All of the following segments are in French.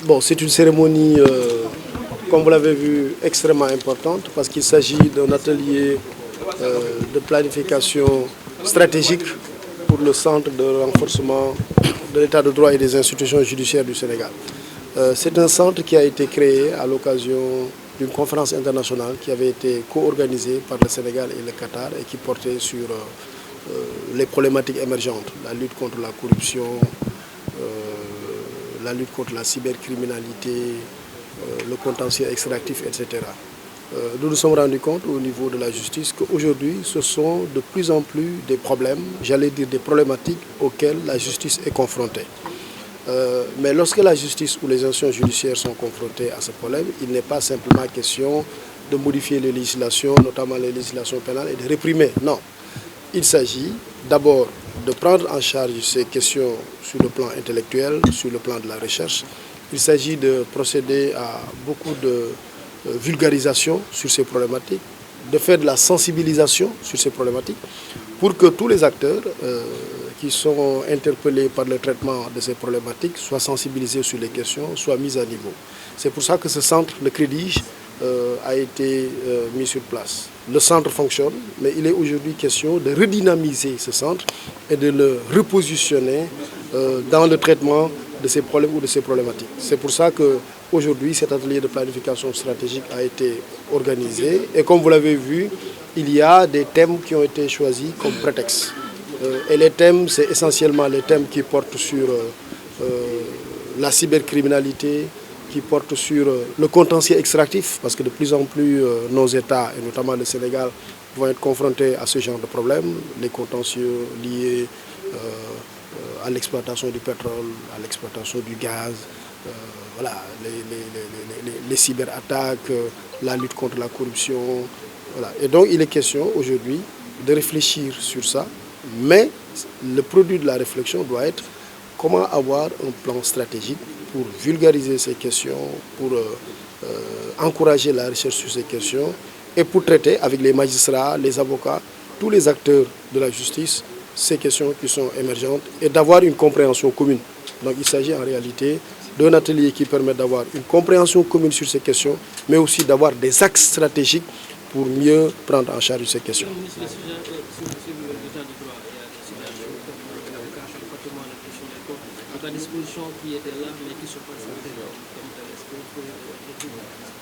Bon, c'est une cérémonie, comme vous l'avez vu, extrêmement importante parce qu'il s'agit d'un atelier de planification stratégique pour le Centre de renforcement de l'état de droit et des institutions judiciaires du Sénégal. C'est un centre qui a été créé à l'occasion d'une conférence internationale qui avait été co-organisée par le Sénégal et le Qatar et qui portait sur les problématiques émergentes, la lutte contre la corruption, la lutte contre la cybercriminalité, le contentieux extractif, etc. Nous nous sommes rendus compte au niveau de la justice qu'aujourd'hui, ce sont de plus en plus des problèmes, j'allais dire des problématiques auxquelles la justice est confrontée. Mais lorsque la justice ou les institutions judiciaires sont confrontées à ce problème, il n'est pas simplement question de modifier les législations, notamment les législations pénales, et de réprimer. Non. Il s'agit d'abord de prendre en charge ces questions sur le plan intellectuel, sur le plan de la recherche. Il s'agit de procéder à beaucoup de vulgarisation sur ces problématiques, de faire de la sensibilisation sur ces problématiques pour que tous les acteurs qui sont interpellés par le traitement de ces problématiques soient sensibilisés sur les questions, soient mis à niveau. C'est pour ça que ce centre, le Crédige, a été mis sur place. Le centre fonctionne, mais il est aujourd'hui question de redynamiser ce centre et de le repositionner dans le traitement de ces problèmes ou de ces problématiques. C'est pour ça qu'aujourd'hui, cet atelier de planification stratégique a été organisé. Et comme vous l'avez vu, il y a des thèmes qui ont été choisis comme prétexte. Et les thèmes, c'est essentiellement les thèmes qui portent sur la cybercriminalité, qui portent sur le contentieux extractif, parce que de plus en plus nos États, et notamment le Sénégal, vont être confrontés à ce genre de problèmes, les contentieux liés à l'exploitation du pétrole, à l'exploitation du gaz, voilà, les cyberattaques, la lutte contre la corruption. Voilà. Et donc il est question aujourd'hui de réfléchir sur ça, mais le produit de la réflexion doit être comment avoir un plan stratégique pour vulgariser ces questions, pour encourager la recherche sur ces questions et pour traiter avec les magistrats, les avocats, tous les acteurs de la justice, ces questions qui sont émergentes et d'avoir une compréhension commune. Donc il s'agit en réalité d'un atelier qui permet d'avoir une compréhension commune sur ces questions, mais aussi d'avoir des axes stratégiques pour mieux prendre en charge ces questions. La disposition qui était là, mais qui se passe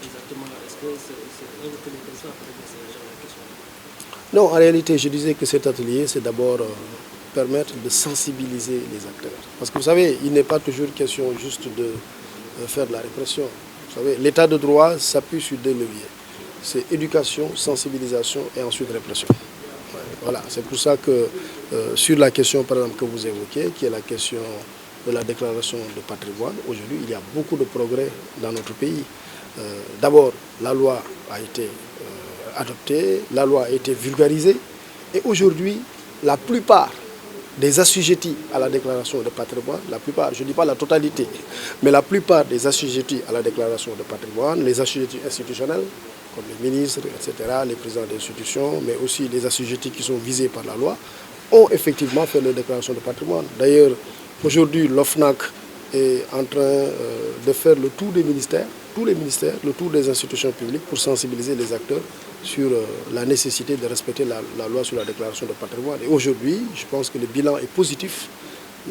exactement, est-ce que c'est un atelier comme ça pour régler ce genre de questions? Non, en réalité, je disais que cet atelier, c'est d'abord permettre de sensibiliser les acteurs. Parce que vous savez, il n'est pas toujours question juste de faire de la répression. Vous savez, l'état de droit s'appuie sur deux leviers. C'est éducation, sensibilisation et ensuite répression. Voilà, c'est pour ça que sur la question, par exemple, que vous évoquez, qui est la question de la déclaration de patrimoine, aujourd'hui, il y a beaucoup de progrès dans notre pays. D'abord, la loi a été adoptée, la loi a été vulgarisée, et aujourd'hui, la plupart des assujettis à la déclaration de patrimoine, la plupart, je ne dis pas la totalité, mais la plupart des assujettis à la déclaration de patrimoine, les assujettis institutionnels, comme les ministres, etc., les présidents d'institutions, mais aussi les assujettis qui sont visés par la loi, ont effectivement fait leur déclaration de patrimoine. D'ailleurs, aujourd'hui, l'OFNAC est en train de faire le tour des ministères, tous les ministères, le tour des institutions publiques pour sensibiliser les acteurs sur la nécessité de respecter la loi sur la déclaration de patrimoine. Et aujourd'hui, je pense que le bilan est positif.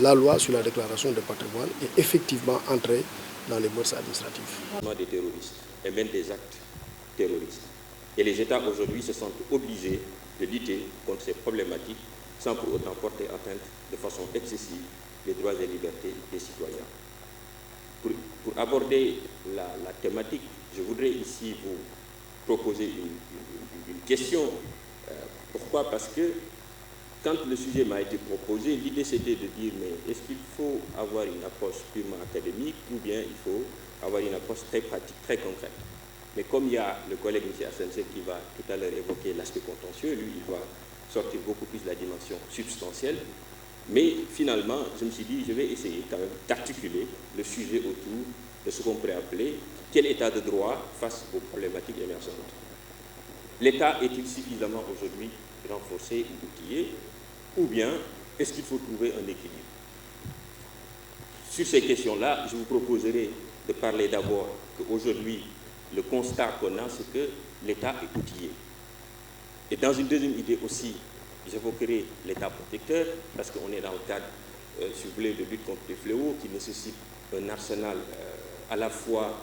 La loi sur la déclaration de patrimoine est effectivement entrée dans les mœurs administratives. Des terroristes et même des actes terroristes. Et les États aujourd'hui se sentent obligés de lutter contre ces problématiques sans pour autant porter atteinte de façon excessive les droits et libertés des citoyens. Pour aborder la thématique, je voudrais ici vous proposer une question. Pourquoi? Parce que quand le sujet m'a été proposé, l'idée c'était de dire mais est-ce qu'il faut avoir une approche purement académique ou bien il faut avoir une approche très pratique, très concrète. Mais comme il y a le collègue M. Assensé qui va tout à l'heure évoquer l'aspect contentieux, lui il va sortir beaucoup plus de la dimension substantielle. Mais finalement, je me suis dit, je vais essayer quand même d'articuler le sujet autour de ce qu'on pourrait appeler quel état de droit face aux problématiques émergentes. L'État est-il suffisamment aujourd'hui renforcé ou outillé, ou bien est-ce qu'il faut trouver un équilibre? Sur ces questions-là, je vous proposerai de parler d'abord qu'aujourd'hui, le constat qu'on a, c'est que l'État est outillé. Et dans une deuxième idée aussi, j'évoquerai l'État protecteur, parce qu'on est dans le cadre, si vous voulez, de lutte contre les fléaux, qui nécessite un arsenal à la fois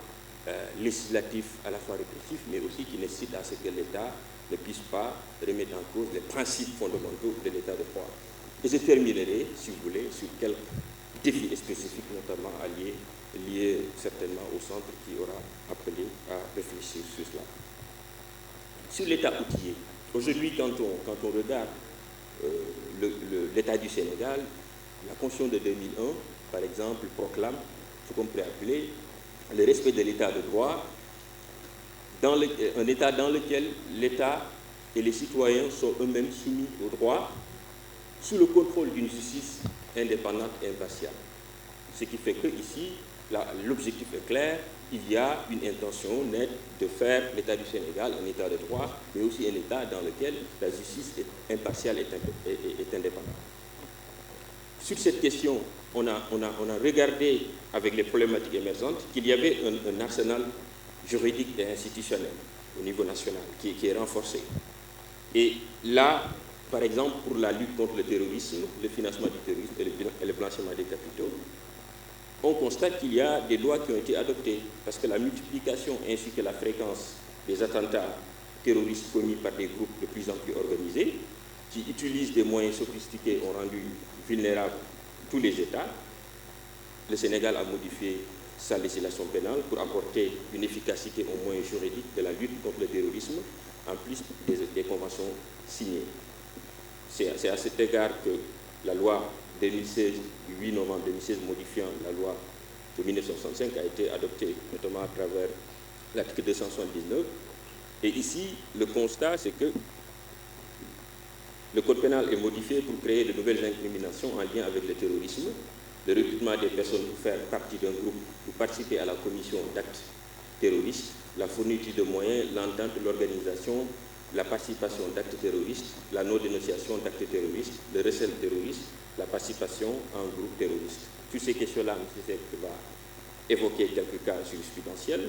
législatif, à la fois répressif, mais aussi qui nécessite à ce que l'État ne puisse pas remettre en cause les principes fondamentaux de l'État de droit. Et je terminerai, si vous voulez, sur quelques défis spécifiques, notamment liés certainement au centre qui aura appelé à réfléchir sur cela. Sur l'État outillé, aujourd'hui, quand on regarde l'État du Sénégal, la Constitution de 2001, par exemple, proclame ce qu'on pourrait appeler le respect de l'État de droit, un État dans lequel l'État et les citoyens sont eux-mêmes soumis au droit, sous le contrôle d'une justice indépendante et impartiale. Ce qui fait que ici, l'objectif est clair, il y a une intention nette de faire l'État du Sénégal un État de droit, mais aussi un État dans lequel la justice est impartiale et indépendante. Sur cette question, on a regardé avec les problématiques émergentes qu'il y avait un arsenal juridique et institutionnel au niveau national qui est renforcé. Et là, par exemple, pour la lutte contre le terrorisme, le financement du terrorisme et le blanchiment des capitaux, on constate qu'il y a des lois qui ont été adoptées, parce que la multiplication ainsi que la fréquence des attentats terroristes commis par des groupes de plus en plus organisés, qui utilisent des moyens sophistiqués, ont rendu vulnérables tous les États. Le Sénégal a modifié sa législation pénale pour apporter une efficacité aux moyens juridiques de la lutte contre le terrorisme, en plus des conventions signées. C'est à cet égard que la loi 2016, du 8 novembre 2016, modifiant la loi de 1965, a été adoptée, notamment à travers l'article 279. Et ici, le constat, c'est que le code pénal est modifié pour créer de nouvelles incriminations en lien avec le terrorisme, le recrutement des personnes pour faire partie d'un groupe ou participer à la commission d'actes terroristes, la fourniture de moyens, l'entente, l'organisation, la participation d'actes terroristes, la non-dénonciation d'actes terroristes, le recel terroriste, la participation à un groupe terroriste. Toutes ces questions-là, M. Seck va évoquer quelques cas jurisprudentiels.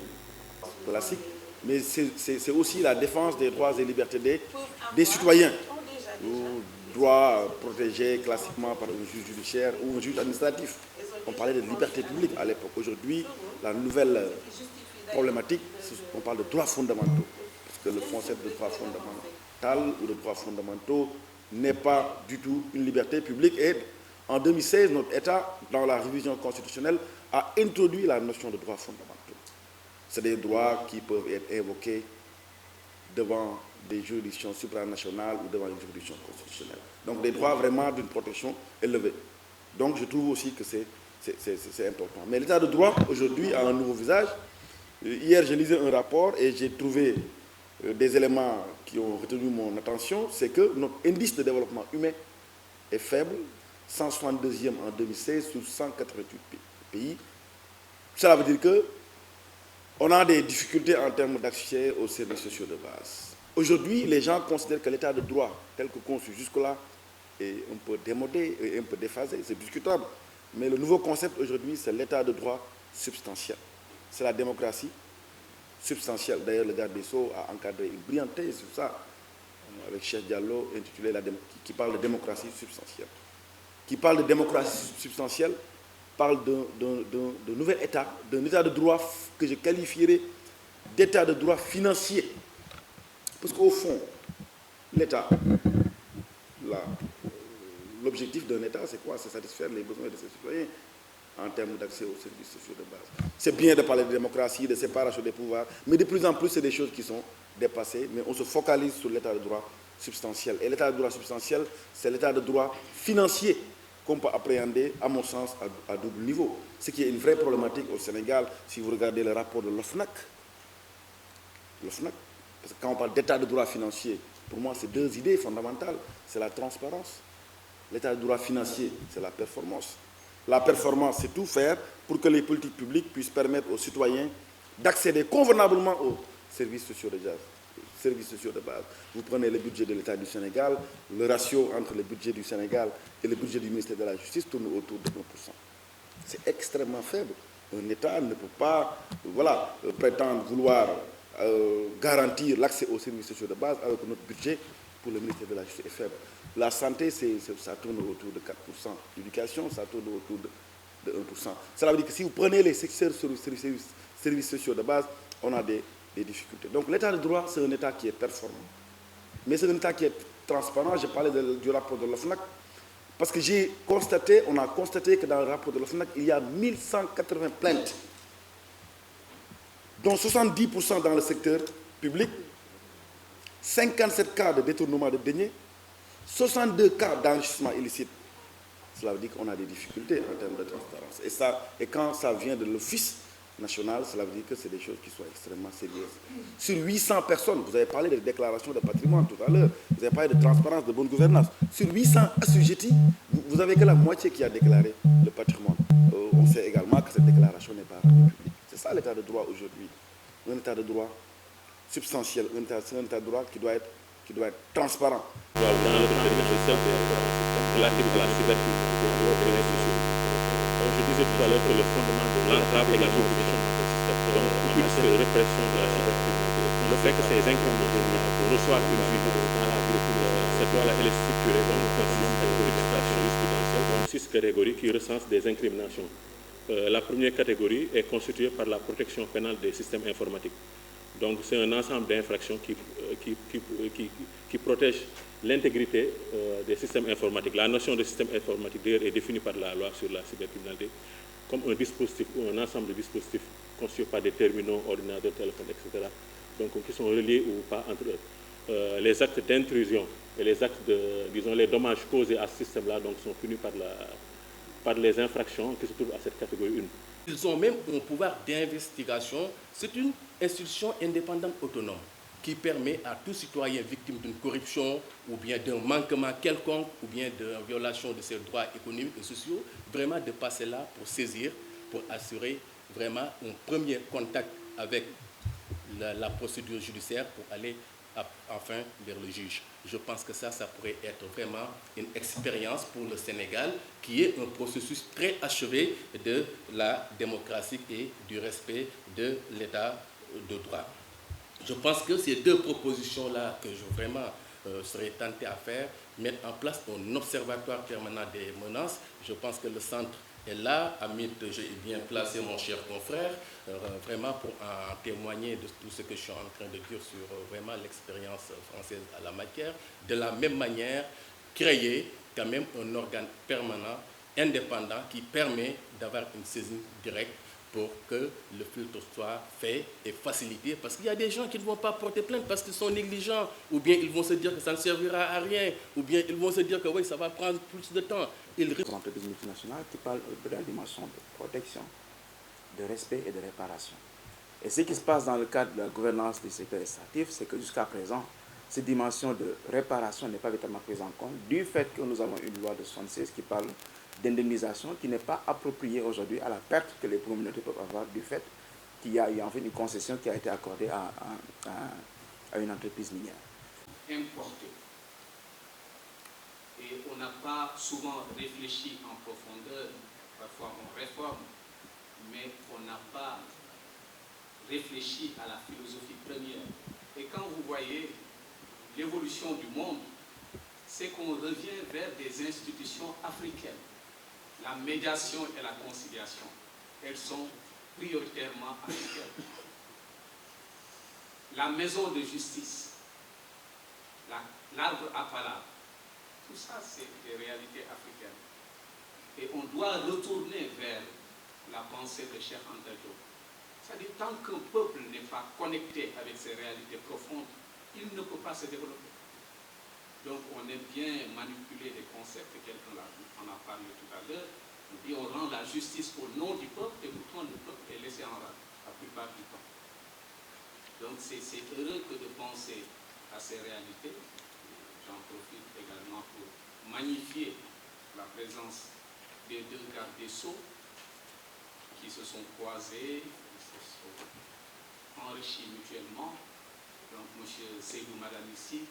Classique, mais c'est aussi la défense des droits et libertés des citoyens. Droits protégés classiquement par un juge judiciaire ou un juge administratif. On parlait de liberté publique à l'époque. Aujourd'hui, la nouvelle problématique, on parle de droits fondamentaux. Parce que le concept de droit fondamental ou de droits fondamentaux n'est pas du tout une liberté publique. Et en 2016, notre État, dans la révision constitutionnelle, a introduit la notion de droits fondamentaux. C'est des droits qui peuvent être invoqués devant des juridictions supranationales ou devant une juridiction constitutionnelle. Donc des droits vraiment d'une protection élevée. Donc je trouve aussi que c'est important. Mais l'état de droit, aujourd'hui, a un nouveau visage. Hier, je lisais un rapport et j'ai trouvé des éléments qui ont retenu mon attention. C'est que notre indice de développement humain est faible, 162e en 2016 sur 188 pays. Cela veut dire qu'on a des difficultés en termes d'accès aux services sociaux de base. Aujourd'hui, les gens considèrent que l'état de droit, tel que conçu jusque-là, est un peu démodé et un peu déphasé. C'est discutable. Mais le nouveau concept aujourd'hui, c'est l'état de droit substantiel. C'est la démocratie substantielle. D'ailleurs, le garde des Sceaux a encadré une brillante thèse sur ça, avec Cheikh Diallo, intitulé qui parle de démocratie substantielle. Qui parle de démocratie substantielle, parle d'un nouvel état, d'un état de droit que je qualifierais d'état de droit financier. Parce qu'au fond, l'État, l'objectif d'un État, c'est quoi? C'est satisfaire les besoins de ses citoyens en termes d'accès aux services sociaux de base. C'est bien de parler de démocratie, de séparation des pouvoirs, mais de plus en plus, c'est des choses qui sont dépassées, mais on se focalise sur l'état de droit substantiel. Et l'état de droit substantiel, c'est l'état de droit financier qu'on peut appréhender, à mon sens, à double niveau. Ce qui est une vraie problématique au Sénégal, si vous regardez le rapport de l'OFNAC. Parce que quand on parle d'état de droit financier, pour moi, c'est deux idées fondamentales. C'est la transparence. L'état de droit financier, c'est la performance. La performance, c'est tout faire pour que les politiques publiques puissent permettre aux citoyens d'accéder convenablement aux services sociaux de base. Vous prenez le budget de l'État du Sénégal, le ratio entre le budget du Sénégal et le budget du ministère de la Justice tourne autour de 1%. c'est extrêmement faible. Un État ne peut pas prétendre vouloir garantir l'accès aux services sociaux de base alors que notre budget pour le ministère de la Justice est faible. La santé, ça tourne autour de 4%. L'éducation, ça tourne autour de 1%. Cela veut dire que si vous prenez les secteurs services sociaux de base, on a des difficultés. Donc l'état de droit, c'est un État qui est performant. Mais c'est un État qui est transparent. J'ai parlé du rapport de l'OFNAC. Parce que on a constaté que dans le rapport de l'OFNAC, il y a 1180 plaintes, dont 70% dans le secteur public, 57 cas de détournement de deniers, 62 cas d'enrichissement illicite. Cela veut dire qu'on a des difficultés en termes de transparence. Et quand ça vient de l'Office national, cela veut dire que c'est des choses qui sont extrêmement sérieuses. Sur 800 personnes, vous avez parlé de déclaration de patrimoine tout à l'heure, vous avez parlé de transparence, de bonne gouvernance. Sur 800 assujettis, vous n'avez que la moitié qui a déclaré le patrimoine. On sait également que cette déclaration n'est pas rendue publique. C'est ça l'état de droit aujourd'hui. Un état de droit substantiel, c'est un état de droit qui doit être transparent. Dans le relatif à la cybercriminalité, je disais tout à l'heure que le fondement de l'entrave et la protection de notre système, donc toute répression de la cybercriminalité, le fait que ces incriminés reçoivent une vie dans la vie de tous les jours, cette loi-là, elle est structurée dans un nombre de législation jurisprudentielle, donc 6 catégories qui recensent des incriminations. La première catégorie est constituée par la protection pénale des systèmes informatiques. Donc c'est un ensemble d'infractions qui protège l'intégrité des systèmes informatiques. La notion de système informatique d'ailleurs est définie par la loi sur la cybercriminalité comme un dispositif ou un ensemble de dispositifs conçus par des terminaux, ordinateurs, téléphones, etc. Donc qui sont reliés ou pas entre eux. Les actes d'intrusion et les actes disons, les dommages causés à ce système-là donc sont punis par les infractions qui se trouvent à cette catégorie 1. Ils ont même un pouvoir d'investigation. C'est une institution indépendante autonome qui permet à tout citoyen victime d'une corruption ou bien d'un manquement quelconque ou bien d'une violation de ses droits économiques et sociaux, vraiment de passer là pour saisir, pour assurer vraiment un premier contact avec la procédure judiciaire pour aller enfin vers le juge. Je pense que ça pourrait être vraiment une expérience pour le Sénégal qui est un processus très achevé de la démocratie et du respect de l'état de droit. Je pense que ces deux propositions-là que je vraiment serais tenté à faire, mettre en place un observatoire permanent des menaces. Je pense que le centre est là. Amit, j'ai bien placé mon cher confrère, vraiment pour en témoigner de tout ce que je suis en train de dire sur vraiment l'expérience française à la matière. De la même manière, créer quand même un organe permanent, indépendant, qui permet d'avoir une saisine directe pour que le filtre soit fait et facilité, parce qu'il y a des gens qui ne vont pas porter plainte parce qu'ils sont négligents, ou bien ils vont se dire que ça ne servira à rien, ou bien ils vont se dire que oui, ça va prendre plus de temps. Les entreprises multinationales qui parlent de la dimension de protection, de respect et de réparation. Et ce qui se passe dans le cadre de la gouvernance du secteur extractif, c'est que jusqu'à présent, cette dimension de réparation n'est pas véritablement prise en compte, du fait que nous avons une loi de 1976 qui parle d'indemnisation qui n'est pas appropriée aujourd'hui à la perte que les communautés peuvent avoir du fait qu'il y a eu en fait une concession qui a été accordée à une entreprise minière. Importé. Et on n'a pas souvent réfléchi en profondeur, parfois on réforme, mais on n'a pas réfléchi à la philosophie première. Et quand vous voyez l'évolution du monde, c'est qu'on revient vers des institutions africaines. La médiation et la conciliation, elles sont prioritairement africaines. La maison de justice, l'arbre à palabre, tout ça c'est des réalités africaines. Et on doit retourner vers la pensée de Cheikh Anta Diop. C'est-à-dire tant qu'un peuple n'est pas connecté avec ses réalités profondes, il ne peut pas se développer. Donc on aime bien manipuler les concepts, quelqu'un en a parlé tout à l'heure, on dit on rend la justice au nom du peuple et pourtant le peuple est laissé en rade la plupart du temps. Donc c'est heureux que de penser à ces réalités. J'en profite également pour magnifier la présence des deux gardes des Sceaux qui se sont croisés, qui se sont enrichis mutuellement. Donc M. Seydou Madamissi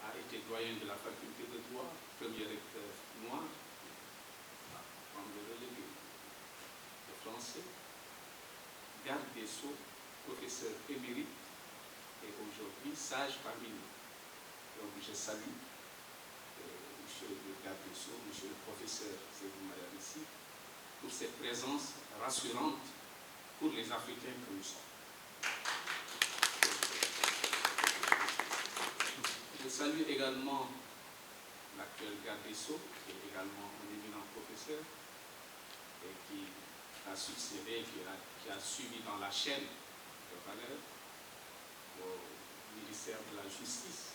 a été doyen de la faculté de droit, premier recteur noir, prendre le relevé. garde des Sceaux, professeur émérite et aujourd'hui sage parmi nous. Donc je salue monsieur le garde des Sceaux, monsieur le professeur Seydou Mayabessi, pour cette présence rassurante pour les Africains que nous sommes. Je salue également l'actuel garde des Sceaux, qui est également un éminent professeur et qui a succédé, qui a suivi dans la chaîne de valeur au ministère de la Justice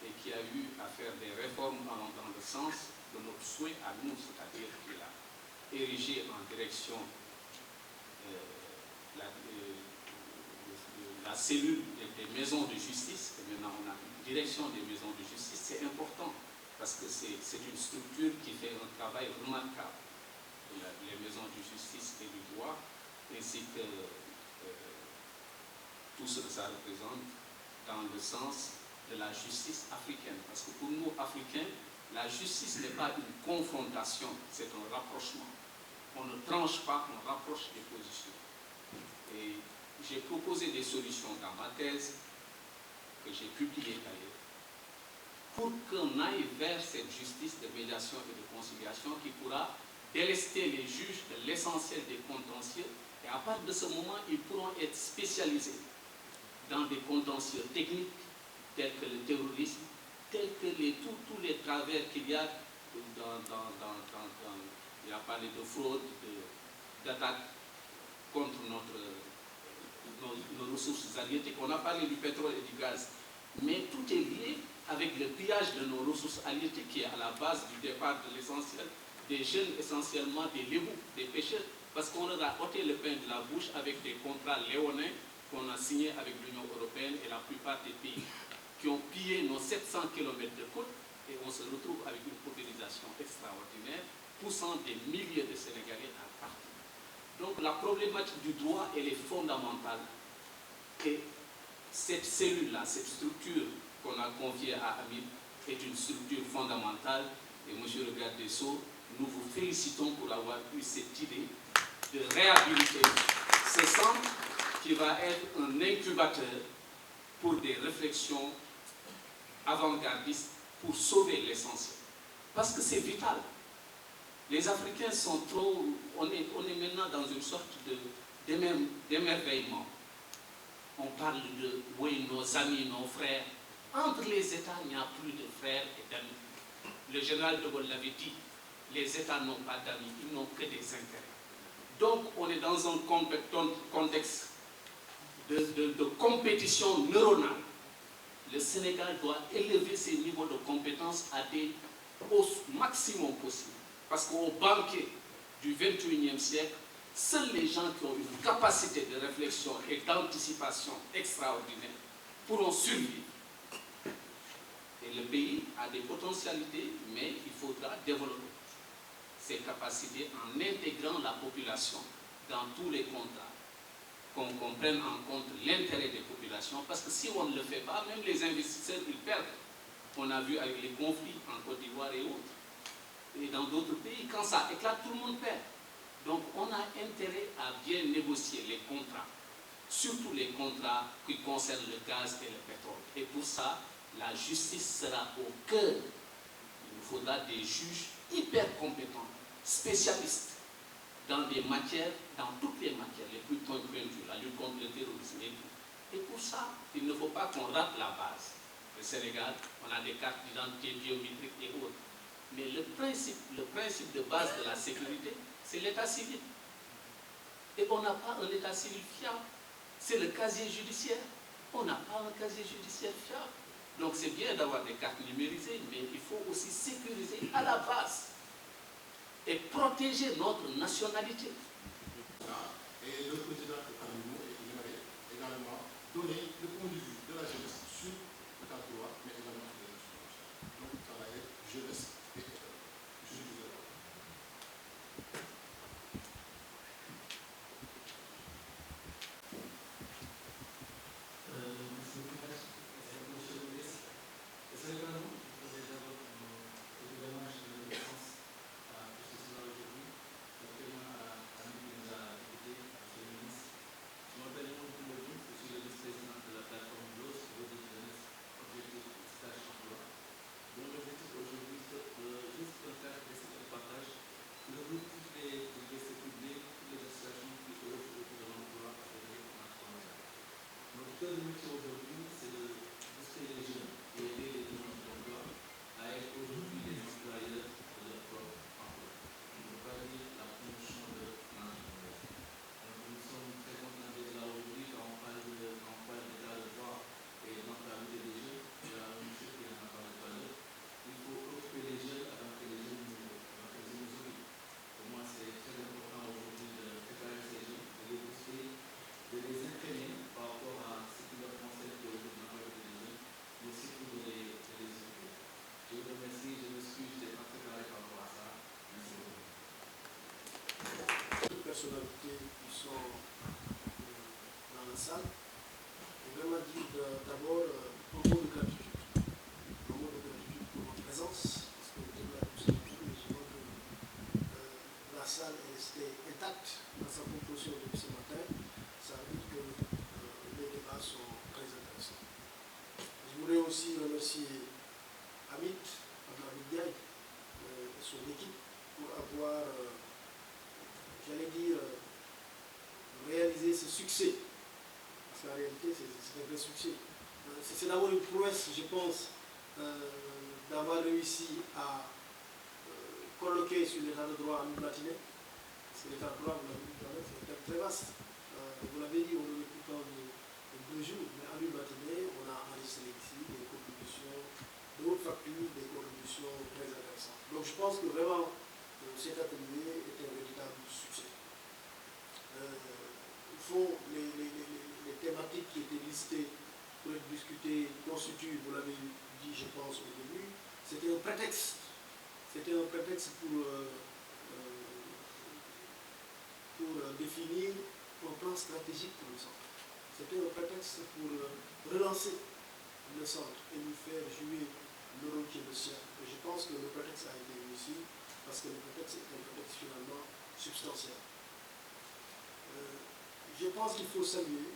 et qui a eu à faire des réformes allant dans le sens de notre souhait à nous, c'est-à-dire qu'il a érigé en direction la cellule des maisons de justice, et maintenant on a une direction des maisons de justice. C'est important parce que c'est une structure qui fait un travail remarquable. Les maisons de justice et du droit, ainsi que tout ce que ça représente dans le sens de la justice africaine. Parce que pour nous, Africains, la justice n'est pas une confrontation, c'est un rapprochement. On ne tranche pas, on rapproche des positions. Et j'ai proposé des solutions dans ma thèse, que j'ai publiée d'ailleurs, pour qu'on aille vers cette justice de médiation et de conciliation qui pourra délester les juges de l'essentiel des contentieux, et à partir de ce moment, ils pourront être spécialisés dans des contentieux techniques tels que le terrorisme, tels que tous les travers qu'il y a il a parlé de fraude, d'attaque contre nos ressources halieutiques. On a parlé du pétrole et du gaz, mais tout est lié avec le pillage de nos ressources halieutiques qui est à la base du départ de l'essentiel des jeunes, essentiellement des lébous, des pêcheurs, parce qu'on leur a ôté le pain de la bouche avec des contrats léonins qu'on a signés avec l'Union européenne et la plupart des pays qui ont pillé nos 700 km de côte, et on se retrouve avec une paupérisation extraordinaire, poussant des milliers de Sénégalais à partir. Donc la problématique du droit, elle est fondamentale. Et cette cellule-là, cette structure qu'on a confiée à Hamid est une structure fondamentale. Et monsieur le garde des Sceaux, nous vous félicitons pour avoir eu cette idée de réhabiliter ce centre qui va être un incubateur pour des réflexions avant-gardistes pour sauver l'essentiel. Parce que c'est vital. Les Africains sont trop... On est maintenant dans une sorte d'émerveillement. On parle de, oui, nos amis, nos frères. Entre les États, il n'y a plus de frères et d'amis. Le général de Gaulle l'avait dit, les États n'ont pas d'amis, ils n'ont que des intérêts. Donc, on est dans un contexte de compétition neuronale. Le Sénégal doit élever ses niveaux de compétences au maximum possible. Parce qu'au banquet du 21e siècle, seuls les gens qui ont une capacité de réflexion et d'anticipation extraordinaire pourront survivre. Et le pays a des potentialités, mais il faudra développer ces capacités en intégrant la population dans tous les contrats, qu'on prenne en compte l'intérêt des populations, parce que si on ne le fait pas, même les investisseurs, ils perdent. On a vu avec les conflits en Côte d'Ivoire et autres, et dans d'autres pays, quand ça éclate, tout le monde perd. Donc on a intérêt à bien négocier les contrats, surtout les contrats qui concernent le gaz et le pétrole. Et pour ça, la justice sera au cœur. Il nous faudra des juges hyper compétents, spécialistes, dans des matières, dans toutes les matières les plus pointues, la lutte contre le terrorisme et tout. Et pour ça, il ne faut pas qu'on rate la base. Le Sénégal, on a des cartes d'identité biométriques et autres. Mais le principe de base de la sécurité, c'est l'état civil. Et on n'a pas un état civil fiable. C'est le casier judiciaire. On n'a pas un casier judiciaire fiable. Donc c'est bien d'avoir des cartes numérisées, mais il faut aussi sécuriser à la base et protéger notre nationalité. Et le président aimerait également donner le point de vue de la jeunesse sur l'état de droit, mais également sur les institutions. Donc ça va être jeunesse et justice. mission aujourd'hui, c'est de pousser les jeunes et aider les demandeurs d'emploi à être aujourd'hui les employeurs de leur propre emploi. On ne peut pas dire la promotion de l'entrepreneuriat. Donc nous sommes très contents d'être là aujourd'hui quand on parle d'état de droit et d'employabilité des jeunes. Il y a un monsieur qui en a parlé tout à l'heure. Il faut occuper les jeunes avant que les jeunes nous oublient. Pour moi, c'est très important aujourd'hui de préparer ces jeunes, de les pousser, de les imprégner par rapport à ce qui leur concerne aujourd'hui dans l'employabilité des jeunes, mais surtout de les occuper. Je vous remercie, je m'excuse, je n'étais pas préparé par rapport à ça. Merci beaucoup. Les personnalités qui sont dans la salle, je vais vraiment dire d'abord un mot de gratitude. Un mot de gratitude pour votre présence, parce que vous êtes là tous les jours, et je vois que la salle est restée intacte dans sa composition depuis ce matin. Ça veut dire que les débats sont très intéressants. Je voudrais aussi remercier Amit, Abdelhamid Diaye, et son équipe pour avoir, j'allais dire, réalisé ce succès. Parce qu'en réalité, c'est un vrai succès. C'est d'abord une prouesse, je pense, d'avoir réussi à colloquer sur l'état de droit en une matinée. Parce que l'état de droit, vous l'avez vu tout à l'heure, c'est très vaste. Vous l'avez dit, on aurait plus de temps de 2 jours, mais en une matinée, on a enregistré ici des contributions, d'autres factures, des contributions très intéressantes. Donc je pense que vraiment, cet atelier est un véritable succès. Au fond, les thématiques qui étaient listées pour être discutées constituent, vous l'avez dit, je pense, au début, c'était un prétexte. C'était un prétexte pour définir un plan stratégique pour le centre. C'était un prétexte pour relancer le centre et lui faire jouer le rôle qui est le sien. Et je pense que le prétexte a été réussi parce que le prétexte est un prétexte finalement substantiel. Je pense qu'il faut saluer,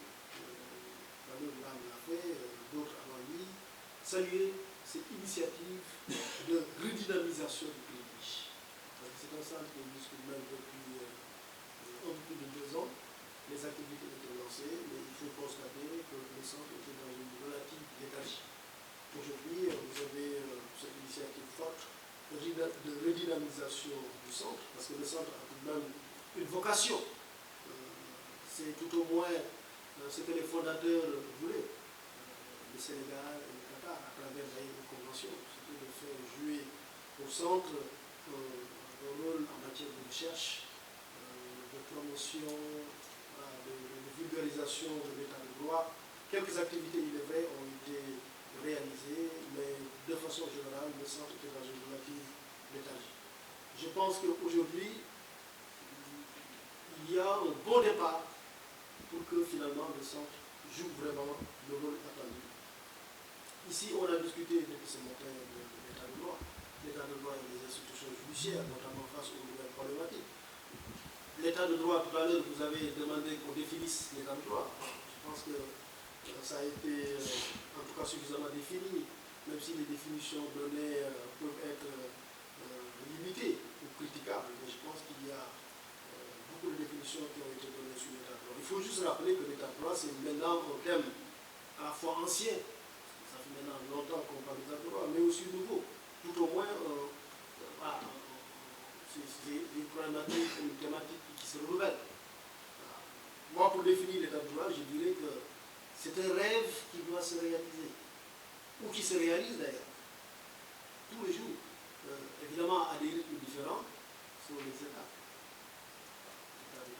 Camille l'a fait, d'autres avant lui, saluer cette initiative de redynamisation du pays riche. C'est un centre qui existe même depuis un peu plus de 2 ans. Les activités étaient lancées, mais il faut constater que le centre était dans une relative léthargie. Aujourd'hui, vous avez cette initiative forte de redynamisation du centre, parce que le centre a tout de même une vocation. C'est tout au moins ce que les fondateurs voulaient, le Sénégal et le Qatar, à travers une convention, c'était de faire jouer au centre un rôle en matière de recherche, de promotion, de vulgarisation de l'état de droit. Quelques activités, il est vrai, ont été réalisées, mais de façon générale, le centre était dans une relative léthargie. Je pense qu'aujourd'hui, il y a un bon départ pour que finalement le centre joue vraiment le rôle attendu. Ici, on a discuté depuis ce matin de l'état de droit. L'état de droit et les institutions judiciaires, notamment face aux nouvelles problématiques. L'état de droit, tout à l'heure, vous avez demandé qu'on définisse l'état de droit. Je pense que ça a été en tout cas suffisamment défini, même si les définitions données peuvent être limitées ou critiquables. Mais je pense qu'il y a beaucoup de définitions qui ont été données sur l'état de droit. Il faut juste rappeler que l'état de droit, c'est maintenant un terme à la fois ancien, ça fait maintenant longtemps qu'on parle d'état de droit, mais aussi nouveau. Tout au moins, c'est une problématique, une thématique qui se renouvelle. Voilà. Moi, pour définir l'état de droit, je dirais que c'est un rêve qui doit se réaliser, ou qui se réalise d'ailleurs, tous les jours. Évidemment, à des rythmes différents, sur les états.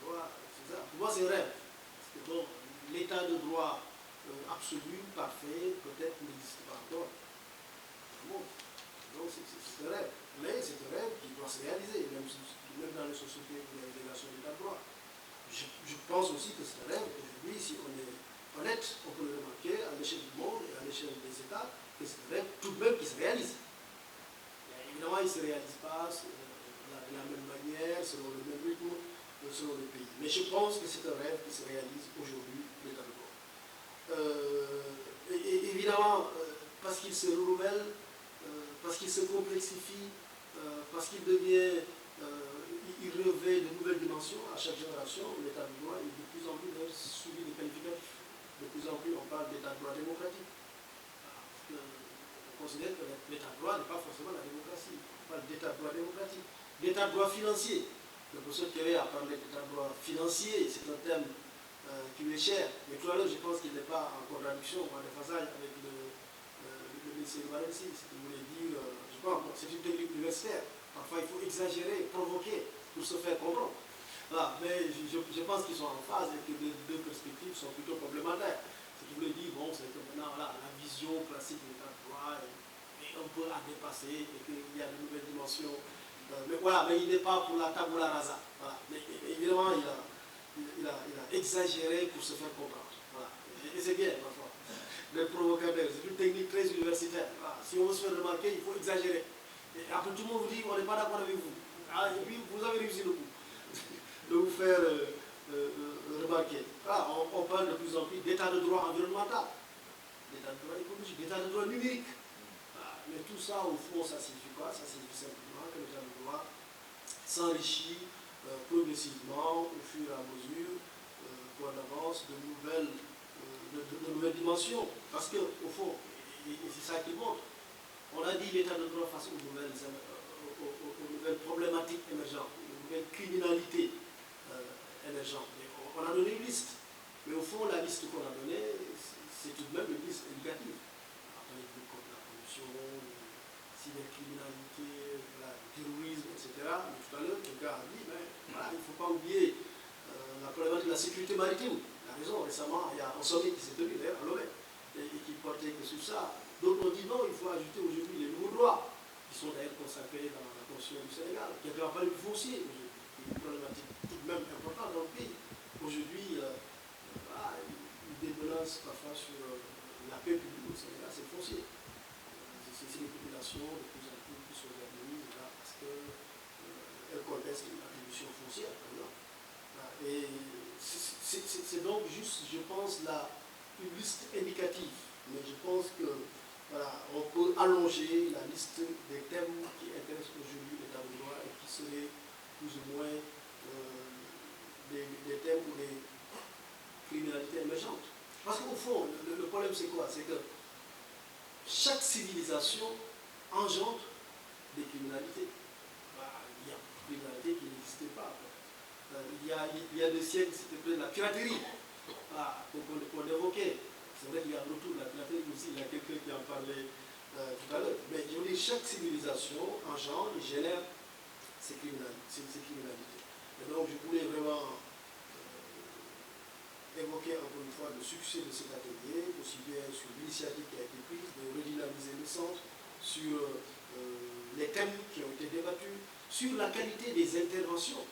Pour moi, c'est un rêve. Parce que bon, l'état de droit absolu, parfait, peut-être n'existe pas encore. Bon, donc c'est un rêve. Mais c'est un rêve qui doit se réaliser, même dans les sociétés où il y a une délégation d'état de droit. Je pense aussi que c'est un rêve. Aujourd'hui, si on est honnête, on peut le remarquer à l'échelle du monde et à l'échelle des États, que c'est un rêve tout de même qui se réalise. Et évidemment, il ne se réalise pas de la même manière, selon le même rythme, selon les pays. Mais je pense que c'est un rêve qui se réalise aujourd'hui, l'état de droit. Et évidemment, parce qu'il se renouvelle, parce qu'il se complexifie, parce qu'il devient, il revêt de nouvelles dimensions à chaque génération, l'état de droit est de plus en plus suivi de qualificatifs. de plus en plus on parle d'état de droit démocratique. On considère que l'état de droit n'est pas forcément la démocratie. On parle d'état de droit démocratique. L'état de droit financier. Le professeur Kéré a parlé d'état de droit financier, c'est un terme qui lui est cher. Mais tout à l'heure, je pense qu'il n'est pas en contradiction ou en déphasage avec le ministre de Valency. Ce qu'il voulait dire, je pense, c'est une technique universitaire. Parfois, il faut exagérer, provoquer pour se faire comprendre. Voilà. Mais je pense qu'ils sont en phase et que les deux perspectives sont plutôt complémentaires. Ce qu'il voulait dire, bon, c'est que maintenant, voilà, la vision classique de l'état de droit est un peu à dépasser et qu'il y a de nouvelles dimensions. Mais voilà, mais il n'est pas pour la tabula rasa. Voilà. Mais évidemment, il a exagéré pour se faire comprendre. Voilà. Et c'est bien, parfois, d'être provocateur. C'est une technique très universitaire. Voilà. Si on veut se faire remarquer, il faut exagérer. Et après, tout le monde vous dit, on n'est pas d'accord avec vous. Ah, et puis, vous avez réussi le coup de vous faire remarquer. Voilà, on parle de plus en plus d'état de droit environnemental, d'état de droit écologique, d'état de droit numérique. Voilà. Mais tout ça, au fond, ça signifie quoi? Ça signifie simplement que l'état de droit s'enrichit progressivement au fur et à mesure qu'on avance de nouvelles dimensions. Parce qu'au fond, et c'est ça qui montre, on a dit l'état de droit face aux nouvelles problématiques émergentes, aux nouvelles criminalités émergentes. Et on a donné une liste. Mais au fond, la liste qu'on a donnée, c'est tout de même une liste indicative. Après, le code de la corruption, la cybercriminalité, le terrorisme, etc. Mais tout à l'heure, quelqu'un a dit, mais voilà, il ne faut pas oublier la problématique de la sécurité maritime. Il a raison, récemment, il y a un sommet qui s'est tenu d'ailleurs à Lomé et qui portait que sur ça. D'autres ont dit non, il faut ajouter aujourd'hui les nouveaux droits qui sont d'ailleurs consacrés dans la Constitution du Sénégal, qui a parlé du foncier aujourd'hui, qui est une problématique tout de même importante dans le pays. Aujourd'hui, voilà, une des menaces parfois sur la paix publique au Sénégal, c'est le foncier. C'est les populations de plus en plus qui s'organisent là, parce qu'elles contestent l'attribution foncière, par exemple. Et c'est donc juste, je pense, une liste indicative. Mais je pense que voilà, on peut allonger la liste des thèmes qui intéressent aujourd'hui l'état de droit et qui seraient plus ou moins des thèmes ou des criminalités émergentes. Parce qu'au fond, le problème c'est quoi? C'est que chaque civilisation engendre des criminalités. Il y a des criminalités qui n'existaient pas. Il y a des siècles, c'était peut-être la piraterie qu'on évoquait. C'est vrai qu'il y a le retour de la piraterie aussi, il y a quelqu'un qui en parlait tout à l'heure. Mais je veux dire, chaque civilisation engendre et génère ces criminalités. Et donc je voulais vraiment évoquer encore une fois le succès de cet atelier, aussi bien sur l'initiative qui a été prise de redynamiser le centre, sur les thèmes qui ont été débattus, sur la qualité des interventions.